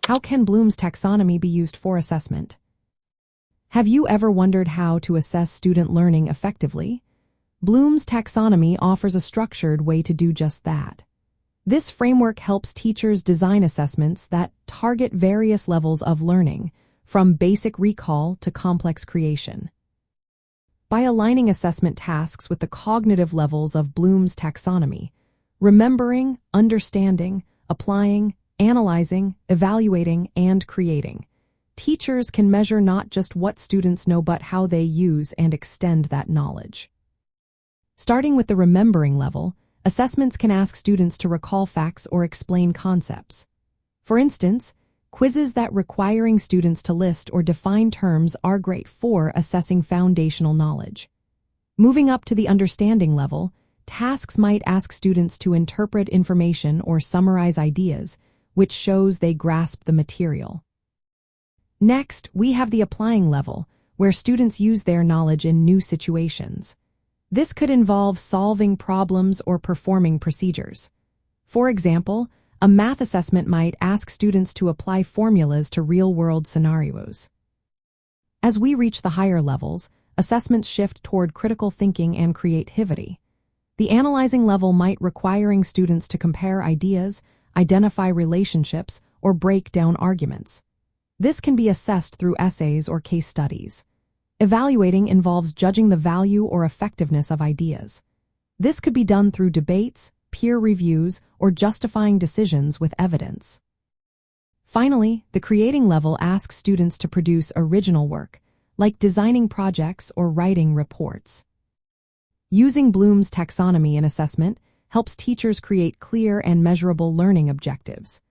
How can Bloom's taxonomy be used for assessment? Have you ever wondered how to assess student learning effectively? Bloom's taxonomy offers a structured way to do just that. This framework helps teachers design assessments that target various levels of learning, from basic recall to complex creation. By aligning assessment tasks with the cognitive levels of Bloom's taxonomy, remembering, understanding, applying, analyzing, evaluating, and creating, teachers can measure not just what students know but how they use and extend that knowledge. Starting with the remembering level, assessments can ask students to recall facts or explain concepts. For instance, quizzes that requiring students to list or define terms are great for assessing foundational knowledge. Moving up to the understanding level, tasks might ask students to interpret information or summarize ideas, which shows they grasp the material. Next, we have the applying level, where students use their knowledge in new situations. This could involve solving problems or performing procedures. For example, a math assessment might ask students to apply formulas to real-world scenarios. As we reach the higher levels, assessments shift toward critical thinking and creativity. The analyzing level might requiring students to compare ideas, identify relationships, or break down arguments. This can be assessed through essays or case studies. Evaluating involves judging the value or effectiveness of ideas. This could be done through debates, peer reviews, or justifying decisions with evidence. Finally, the creating level asks students to produce original work, like designing projects or writing reports. Using Bloom's taxonomy in assessment helps teachers create clear and measurable learning objectives.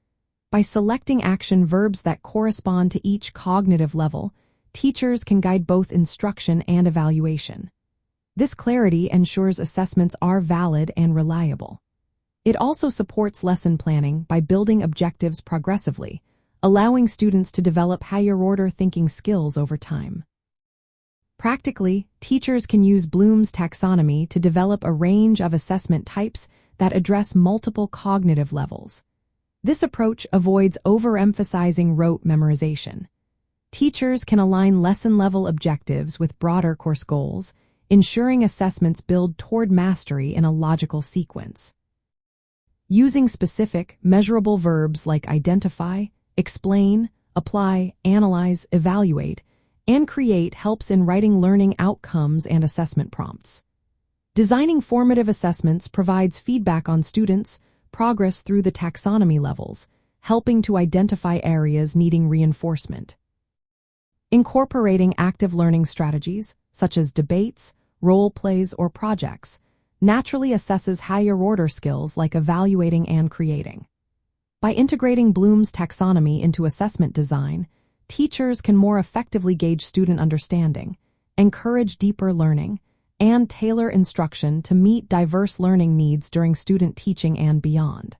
By selecting action verbs that correspond to each cognitive level, teachers can guide both instruction and evaluation. This clarity ensures assessments are valid and reliable. It also supports lesson planning by building objectives progressively, allowing students to develop higher-order thinking skills over time. Practically, teachers can use Bloom's taxonomy to develop a range of assessment types that address multiple cognitive levels. This approach avoids overemphasizing rote memorization. Teachers can align lesson-level objectives with broader course goals, ensuring assessments build toward mastery in a logical sequence. Using specific, measurable verbs like identify, explain, apply, analyze, evaluate, and create helps in writing learning outcomes and assessment prompts. Designing formative assessments provides feedback on students' progress through the taxonomy levels, helping to identify areas needing reinforcement. Incorporating active learning strategies, such as debates, role plays, or projects, naturally assesses higher-order skills like evaluating and creating. By integrating Bloom's taxonomy into assessment design, teachers can more effectively gauge student understanding, encourage deeper learning, and tailor instruction to meet diverse learning needs during student teaching and beyond.